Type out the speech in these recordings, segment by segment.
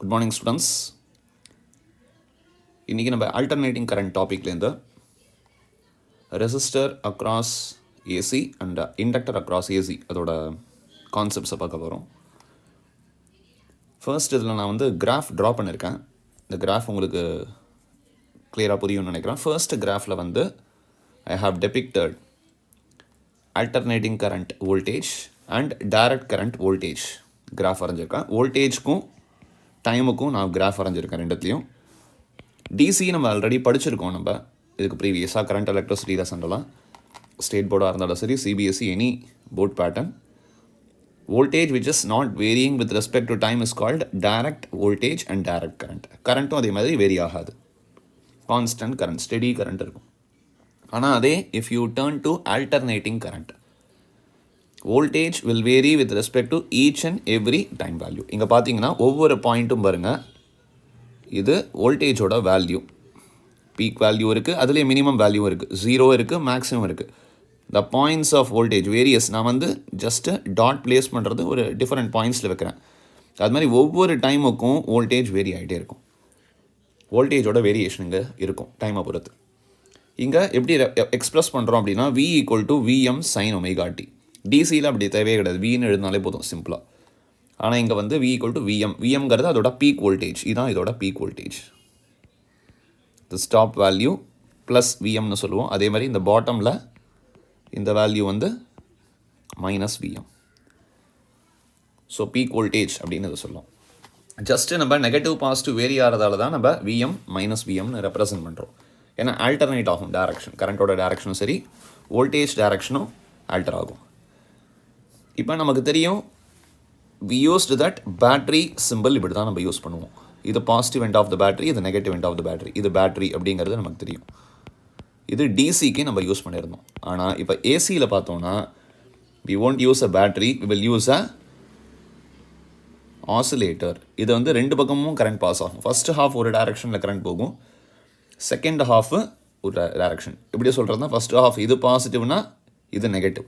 Good morning students. இன்றைக்கி நம்ம alternating current டாப்பிக்லேருந்து resistor across AC and inductor across AC அதோட கான்செப்ட்ஸை பார்க்க போகிறோம். ஃபர்ஸ்ட் இதில் நான் வந்து கிராஃப் ட்ரா பண்ணியிருக்கேன். இந்த கிராஃப் உங்களுக்கு கிளியராக புரியும்னு நினைக்கிறேன். ஃபர்ஸ்ட் கிராஃபில் வந்து I have depicted alternating current voltage and direct current voltage graph வரைஞ்சிருக்கேன். வோல்டேஜ்க்கும் டைமுக்கும் நான் கிராஃப் வரைஞ்சிருக்கேன் ரெண்டுத்துலையும். டிசி நம்ம ஆல்ரெடி படிச்சிருக்கோம். நம்ம இதுக்கு ப்ரீவியஸாக கரண்ட் எலக்ட்ரிசிட்டி லெசன்லாம் ஸ்டேட் போர்டாக இருந்தாலும் சரி, CBSE, any board pattern. Voltage which is not varying with respect to time is called direct voltage and direct current. கரண்ட்டும் அதே மாதிரி வேரி ஆகாது, கான்ஸ்டன்ட் கரண்ட், ஸ்டெடி கரண்ட் இருக்கும். ஆனால் அதே if you turn to alternating current, voltage will vary with respect to each and every time value. இங்கே பார்த்தீங்கன்னா ஒவ்வொரு பாயிண்ட்டும் பாருங்கள், இது வோல்டேஜோட வேல்யூ. பீக் வேல்யூ இருக்குது, அதுலேயே மினிமம் வேல்யூ இருக்குது, 0 இருக்குது, மேக்ஸிமம் இருக்குது. The points of voltage varies. நான் வந்து ஜஸ்ட்டு டாட் பிளேஸ் பண்ணுறது ஒரு டிஃப்ரெண்ட் பாயிண்ட்ஸில் வைக்கிறேன். அது மாதிரி ஒவ்வொரு டைமுக்கும் வோல்டேஜ் வேரி ஆகிட்டே இருக்கும். வோல்டேஜோட வேரியேஷன் இங்கே இருக்கும் டைமை பொறுத்து. இங்கே எப்படி எக்ஸ்ப்ரெஸ் பண்ணுறோம் அப்படின்னா V = Vm sin ωt. டிசியில் அப்படி தேவையே கிடையாது, வின்னு எழுதினாலே போதும் சிம்பிளாக. ஆனால் இங்கே வந்து V = Vm. விஎம்ங்கிறது அதோட பீக் வோல்டேஜ். இதுதான் இதோட peak voltage. The top value plus விஎம்னு சொல்லுவோம். அதே மாதிரி இந்த பாட்டமில் இந்த வேல்யூ வந்து -Vm. ஸோ பீக் வோல்டேஜ் அப்படின்னு இதை சொல்லுவோம். ஜஸ்ட்டு நம்ம நெகட்டிவ் பாசிட்டிவ் வேரி ஆகிறதால தான் நம்ம Vm -Vmனு ரெப்ரசன்ட் பண்ணுறோம். ஏன்னா ஆல்டர்னேட் ஆகும் டைரக்ஷன். கரண்ட்டோட டைரக்ஷனும் சரி, வோல்டேஜ் டைரக்ஷனும் ஆல்டர் ஆகும். இப்போ நமக்கு தெரியும் we used that battery symbol இப்படி தான் நம்ம யூஸ் பண்ணுவோம். இது positive end of the battery, இது negative end of the battery. இது பேட்டரி அப்படிங்கிறது நமக்கு தெரியும். இது டிசிக்கு நம்ம யூஸ் பண்ணியிருந்தோம். ஆனால் இப்போ ஏசியில் பார்த்தோன்னா we won't use a battery, we will use a oscillator. இது வந்து ரெண்டு பக்கமும் கரண்ட் பாஸ் ஆகும். ஃபஸ்ட்டு ஹாஃப் ஒரு டைரக்ஷனில் கரண்ட் போகும், செகண்ட் ஹாஃபு ஒரு டைரக்ஷன். இப்படி சொல்கிறதுனா ஃபஸ்ட்டு ஹாஃப் இது பாசிட்டிவ்னா இது நெகட்டிவ்.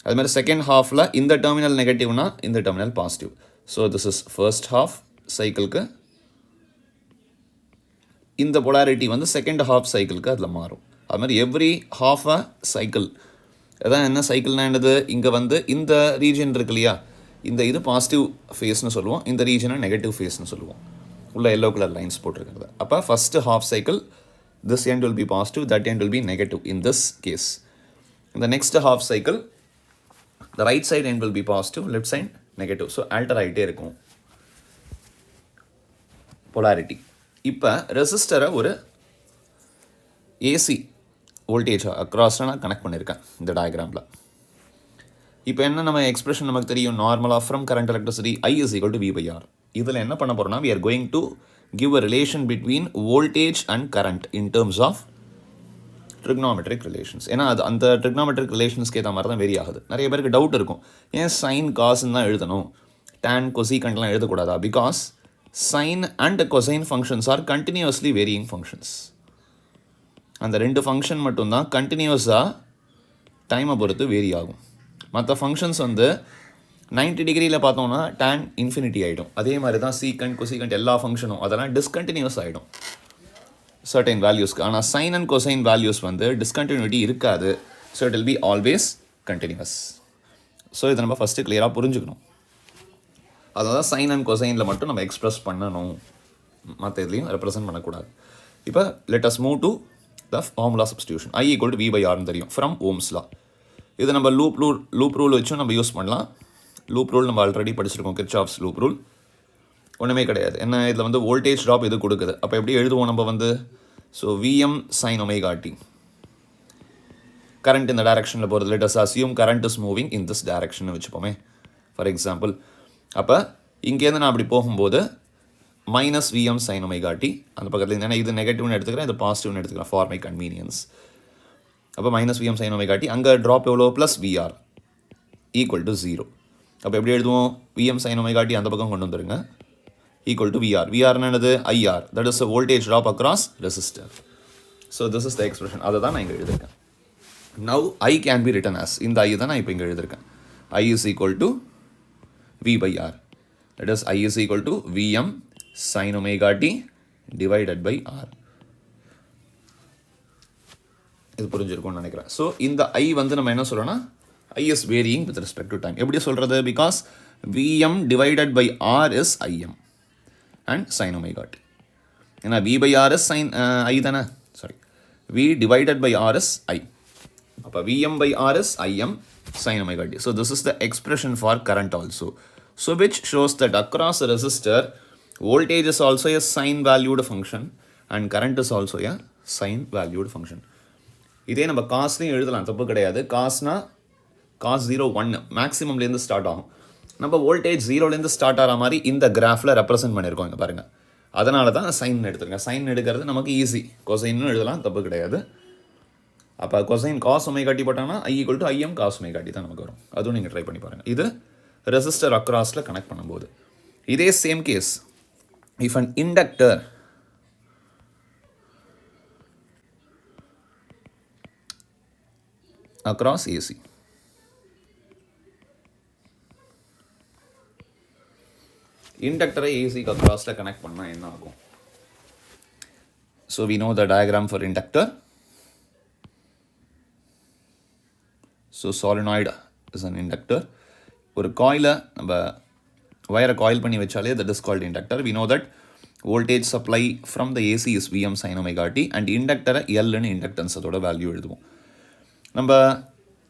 அது மாதிரி செகண்ட் ஹாஃபில் இந்த டெர்மினல் நெகட்டிவ்னா இந்த terminal positive. So this is first half சைக்கிளுக்கு. இந்த பொலாரிட்டி வந்து செகண்ட் ஹாஃப் சைக்கிளுக்கு அதில் மாறும். அது மாதிரி எவ்ரி ஹாஃப் அ சைக்கிள். அதான் என்ன சைக்கிள்னா என்னது, இங்கே வந்து இந்த ரீஜன் இருக்கு இல்லையா, இந்த இது பாசிட்டிவ் ஃபேஸ்னு சொல்லுவோம், இந்த ரீஜனை நெகட்டிவ் ஃபேஸ்னு சொல்லுவோம். உள்ள எல்லோ கலர் லைன்ஸ் போட்டிருக்கிறது. அப்போ first half cycle this end will be positive, that end will be negative in this case. இந்த next half cycle the right side end will be positive, left side negative. So alter ஆகிட்டே இருக்கும் polarity. இப்போ ரெசிஸ்டரை ஒரு AC voltage அக்ராஸாக நான் connect பண்ணியிருக்கேன் இந்த டயக்ராமில். இப்போ என்ன நம்ம எக்ஸ்பிரஷன் நமக்கு தெரியும், நார்மலாக from current electricity I = V/R. இதில் என்ன பண்ண போகிறோம்னா we are going to give a relation between voltage and current in terms of trigonometric relations. ஏன்னா அது அந்த ட்ரிக்னாமெட்ரிக் ரிலேஷன்ஸ்க்கு ஏற்ற மாதிரி தான் வெரி ஆகுது. நிறைய பேருக்கு டவுட் இருக்கும், ஏன் சைன் காசுன்னு தான் எழுதணும், டேன் கொசிகண்ட்லாம் எழுதக்கூடாதா? Because sine and cosine functions are continuously varying functions. அந்த ரெண்டு ஃபங்க்ஷன் மட்டும்தான் கண்டினியூஸாக டைமை பொறுத்து வேரி ஆகும். மற்ற ஃபங்க்ஷன்ஸ் வந்து 90 டிகிரியில் பார்த்தோம்னா டேன் இன்ஃபினிட்டி ஆகிடும். அதே மாதிரி தான் சீக்கண்ட் கொசிகண்ட் எல்லா ஃபங்க்ஷனும் அதெல்லாம் டிஸ்கண்டினியூஸ் ஆகிடும் சர்டைன் வேல்யூஸ்க்கு. ஆனால் சைன் அண்ட் கொசைன் வேல்யூஸ் வந்து டிஸ்கண்டினியூட்டி இருக்காது. So it will be always continuous. So இதை நம்ம ஃபஸ்ட்டு கிளியராக புரிஞ்சுக்கணும். அதனால தான் சைன் அண்ட் கொசைனில் மட்டும் நம்ம எக்ஸ்ப்ரெஸ் பண்ணணும், மற்ற இதுலேயும் ரெப்ரசன்ட் பண்ணக்கூடாது. இப்போ let us move to the formula substitution. I = V/Rன்னு தெரியும் ஃப்ரம் ஓம்ஸ் லா. இது நம்ம லூப் ரூல் வச்சும் நம்ம யூஸ் பண்ணலாம். லூப் ரூல் நம்ம ஆல்ரெடி படிச்சிருக்கோம், கிர்ச்சாஃப்ஸ் லூப் ரூல். ஒன்றுமே கிடையாது. என்ன இதில் வந்து வோல்டேஜ் ட்ராப் இது கொடுக்குது. அப்போ எப்படி எழுதுவோம் நம்ம வந்து, so Vm sin ωt. Current இந்த டைரக்ஷனில் போகிறது. Let us assume current is moving in this direction வச்சுப்போமே ஃபார் எக்ஸாம்பிள். அப்போ இங்கேருந்து நான் அப்படி போகும்போது -Vm sin ωt அந்த பக்கத்தில், ஏன்னா இது நெகட்டிவ்னு எடுத்துக்கிறேன், இது பாசிட்டிவ்னு எடுத்துக்கிறேன் ஃபார் மை கன்வீனியன்ஸ். அப்போ -Vm sin ωt, அங்கே ட்ராப் எவ்வளோ +VR = 0. அப்போ எப்படி எழுதுவோம், Vm sin ωt அந்த பக்கம் கொண்டு வந்துடுங்க, = VR. VR என்னது, IR, that is a voltage drop across resistor. So this is the expression. அதை தான் நான் இங்கே எழுதியிருக்கேன். Now I can be written as, இந்த I தான் நான் இப்போ இங்கே எழுதியிருக்கேன். I = V/R. That is I = Vm sin omega t divided by r. இது புரிஞ்சிருக்கும்னு நினைக்கிறேன். ஸோ இந்த ஐ வந்து நம்ம என்ன சொல்கிறோன்னா I is varying with respect to time. எப்படி சொல்கிறது? Because VM divided by R is IM and sine omega t. ஏன்னா V by R is sine I தானே, sorry, V divided by R is I. அப்போ VM by R is IM sin omega t. So this is the expression for current also. So which shows that across a resistor, voltage is also a sine valued function and current is also a sine valued function. இதே நம்ம காஸ்லையும் எழுதலாம், தப்பு கிடையாது. காஸ்னா cos 0 1 மேக்ஸிமம்லேருந்து start ஆகும். நம்ம voltage 0லேருந்து start ஆகிற மாதிரி இந்த கிராஃபில் ரெப்ரசென்ட் பண்ணியிருக்கோம் இங்கே பாருங்கள். அதனால தான் சைன் எடுத்துருக்கேன். சைன் எடுக்கிறது நமக்கு ஈஸி. கொசைன்னு எழுதலாம், தப்பு கிடையாது. அப்போ கொசைன் காஸ் ஒமேகா டி போட்டாங்கன்னா I equal to IM cos omega t தான் நமக்கு வரும். அதுவும் நீங்கள் ட்ரை பண்ணி பாருங்கள். இது ரெசிஸ்டர் அக்ராஸில் கனெக்ட் பண்ணும்போது. இதே same case if an inductor across AC, இண்டக்டரை ஏசிக்கு அக்ராஸில் கனெக்ட் பண்ணால் என்ன ஆகும்? So we know the diagram for inductor. So solenoid is an inductor. ஒரு காயிலை நம்ம வயரை காயில் பண்ணி வச்சாலே that is called inductor. We know that voltage supply from the AC is VM sine omega t and இண்டக்டரை எல்னு inductance அதோட value எழுதுவோம். நம்ம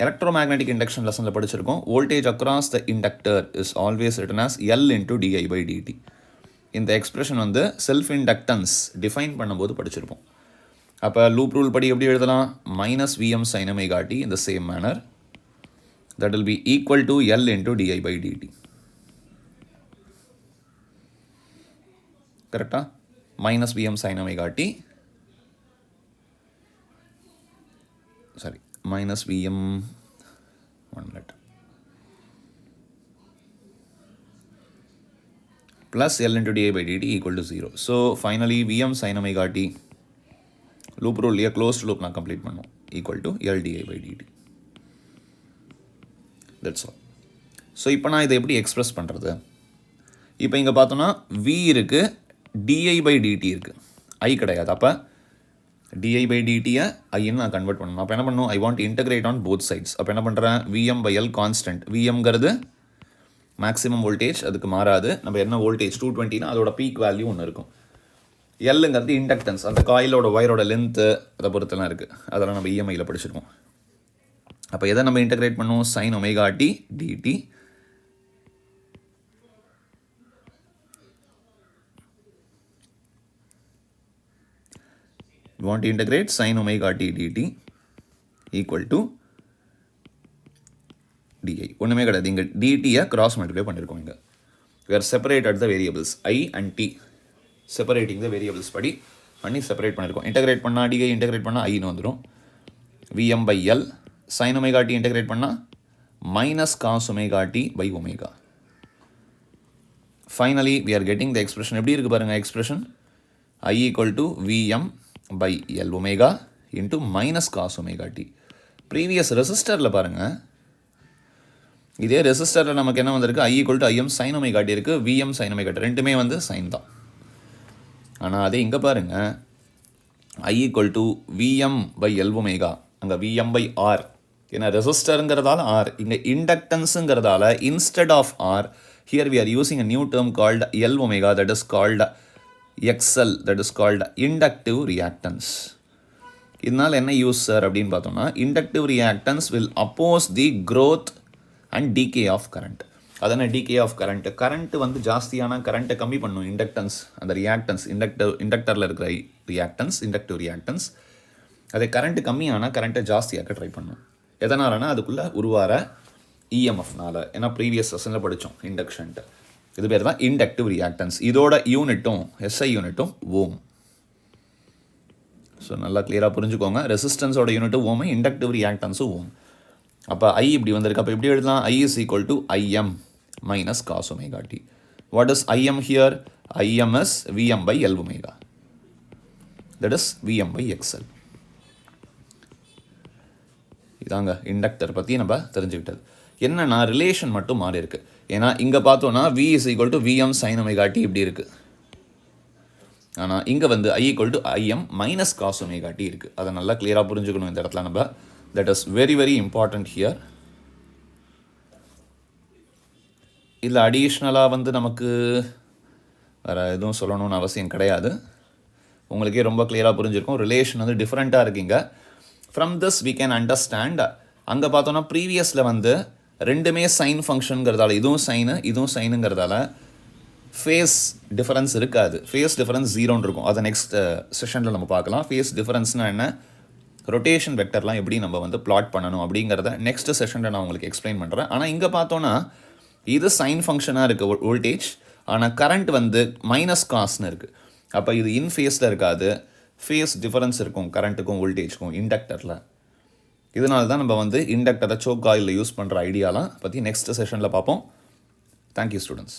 எலக்ட்ரோமேக்னெட்டிக் இண்டக்ஷன் லெசனில் படிச்சிருக்கோம். Voltage across the inductor is always written as L into di by dt. இந்த expression வந்து self inductance define பண்ணும்போது படிச்சிருப்போம். அப்போ லூப் ரூல் படி எப்படி எழுதலாம்? Minus Vm sine omega t in the same manner. That will be equal to L into di by dt. Correct? Minus Vm sin omega t. Sorry, minus Vm. 1 minute. Plus L into di by dt equal to 0. So finally Vm sin omega t. Loop rule here, closed loop na complete pannu. Equal to L di by dt. That's all. So இப்போ நான் இதை எப்படி express பண்ணுறது? இப்போ இங்கே பார்த்தோன்னா we இருக்குது, DI by DD இருக்குது, ஐ கிடையாது. அப்போ டிஐ பை டிடியை ஐன்னு நான் கன்வெர்ட் பண்ணணும். அப்போ என்ன பண்ணணும்? I want integrate on both sides. அப்போ என்ன பண்ணுறேன்? VM by L constant. விஎம்ங்கிறது மேக்ஸிமம் வோல்டேஜ், அதுக்கு மாறாது. நம்ம என்ன வோல்டேஜ் 220னா அதோட பீக் வேல்யூ ஒன்று இருக்கும். எல்லுங்கிறது இண்டக்டன்ஸ், அந்த காயிலோட ஒயரோட லென்த்து அதை பொறுத்தெல்லாம் இருக்குது. அதெல்லாம் நம்ம இஎம்ஐயில் படிச்சிருக்கோம். அப்போ எதை நம்ம இன்டகிரேட் பண்ணுவோம்? Sine omega t dt want to integrate sin omega t dt equal to di. ஒன்றுமே கிடையாது. இங்கே டிடியை கிராஸ் மல்டிப்ளை பண்ணியிருக்கோம். இங்கே we are separated the variables I and t, separating the variables படி பண்ணி செப்பரேட் பண்ணியிருக்கோம். இன்டகிரேட் பண்ணால் டிஐ, இன்டகிரேட் பண்ணால் ஐன்னு வந்துடும். VM by L sin omega t integrate பண்ணால் minus cos omega t by omega. Finally we are getting the expression. எப்படி இருக்குது பாருங்கள் expression? I equal to Vm by L omega into minus cos omega t. Previous ரெசிஸ்டரில் பாருங்கள், இதே ரெசிஸ்டரில் நமக்கு என்ன வந்திருக்கு? I equal to Im sin omega t இருக்குது, Vm sin omega t ரெண்டுமே வந்து சைன் தான். ஆனால் அதே இங்கே பாருங்கள், I equal to Vm by L omega, அங்கே Vm by R. ஏன்னா ரெசிஸ்டருங்கிறதால R, இங்கே இண்டக்டன்ஸுங்கிறதால instead of R, here we are using a new term called L omega, that is called XL, that is called inductive reactance. இதனால் என்ன use sir அப்படின்னு பார்த்தோம்னா, inductive reactance will oppose the growth and decay of current. அதனால் decay of current, current வந்து ஜாஸ்தியான கரண்ட்டை கம்மி பண்ணும் inductance, அந்த ரியாக்டன்ஸ் இண்டக்டரில் இருக்கிற ரியாக்டன்ஸ், இண்டக்டிவ் ரியாக்டன்ஸ். அதே கரண்ட்டு கம்மியான கரண்ட்டை ஜாஸ்தியாக்க ட்ரை பண்ணும். எதனாலனா அதுக்குள்ளே உருவார இஎம்எஃப்னால. ஏன்னா ப்ரீவியஸ் செஷனில் படித்தோம் இண்டக்ஷன்ட்டு. இது பேர் தான் இண்டக்டிவ் ரியாக்டன்ஸ். இதோட யூனிட்டும் எஸ்ஐ யூனிட்டும் ஓம். ஸோ நல்லா கிளியராக புரிஞ்சுக்கோங்க. ரெசிஸ்டன்ஸோட யூனிட்டு ஓம், இண்டக்டிவ் ரியாக்டன்ஸும் ஓம். அப்போ ஐ இப்படி வந்திருக்கு. அப்போ எப்படி எழுதலாம்? I is equal to IM minus cos omega t. What is IM here? IM is VM by L omega, that is VM by XL. இதாங்க இண்டக்டர் பற்றி நம்ம தெரிஞ்சுக்கிட்டது. என்னென்னா ரிலேஷன் மட்டும் மாறி இருக்குது. ஏன்னா இங்கே பார்த்தோன்னா V is equal to Vm sine omega t இப்படி இருக்குது. ஆனால் இங்கே வந்து I = Im minus cos omega t இருக்குது. அதை நல்லா கிளியராக புரிஞ்சுக்கணும் இந்த இடத்துல நம்ம. That is very very important here. இதில் அடிஷ்னலாக வந்து நமக்கு வேறு எதுவும் சொல்லணும்னு அவசியம் கிடையாது. உங்களுக்கே ரொம்ப கிளியராக புரிஞ்சிருக்கும். ரிலேஷன் வந்து டிஃப்ரெண்ட்டாக இருக்குங்க. From this we can understand. அங்கே பார்த்தோன்னா ப்ரீவியஸில் வந்து ரெண்டுமே சைன் ஃபங்க்ஷனுங்கிறதால, இதுவும் சைனுங்கிறதால ஃபேஸ் டிஃபரன்ஸ் இருக்காது. ஃபேஸ் டிஃபரன்ஸ் 0ன்னு இருக்கும். அதை நெக்ஸ்ட் செஷனில் நம்ம பார்க்கலாம். ஃபேஸ் டிஃபரன்ஸ்னால் என்ன, ரொட்டேஷன் வெக்டர்லாம் எப்படி நம்ம வந்து பிளாட் பண்ணணும் அப்படிங்கிறத நெக்ஸ்ட் செஷனில் நான் உங்களுக்கு எக்ஸ்பிளைன் பண்ணுறேன். ஆனால் இங்கே பார்த்தோன்னா இது சைன் ஃபங்க்ஷனாக இருக்குது வோல்டேஜ், ஆனால் கரண்ட் வந்து மைனஸ் காஸ்ன்னு இருக்குது. அப்போ இது இன் ஃபேஸில் இருக்காது, ஃபேஸ் டிஃபரன்ஸ் இருக்கும் கரண்ட்டுக்கும் வோல்டேஜ்க்கும் இண்டக்டரில். இதனால தான் நம்ம வந்து இண்டக்டரை சோக் காயிலில் யூஸ் பண்ணுற ஐடியாலாம் பற்றி நெக்ஸ்ட் செஷனில் பார்ப்போம். Thank you students.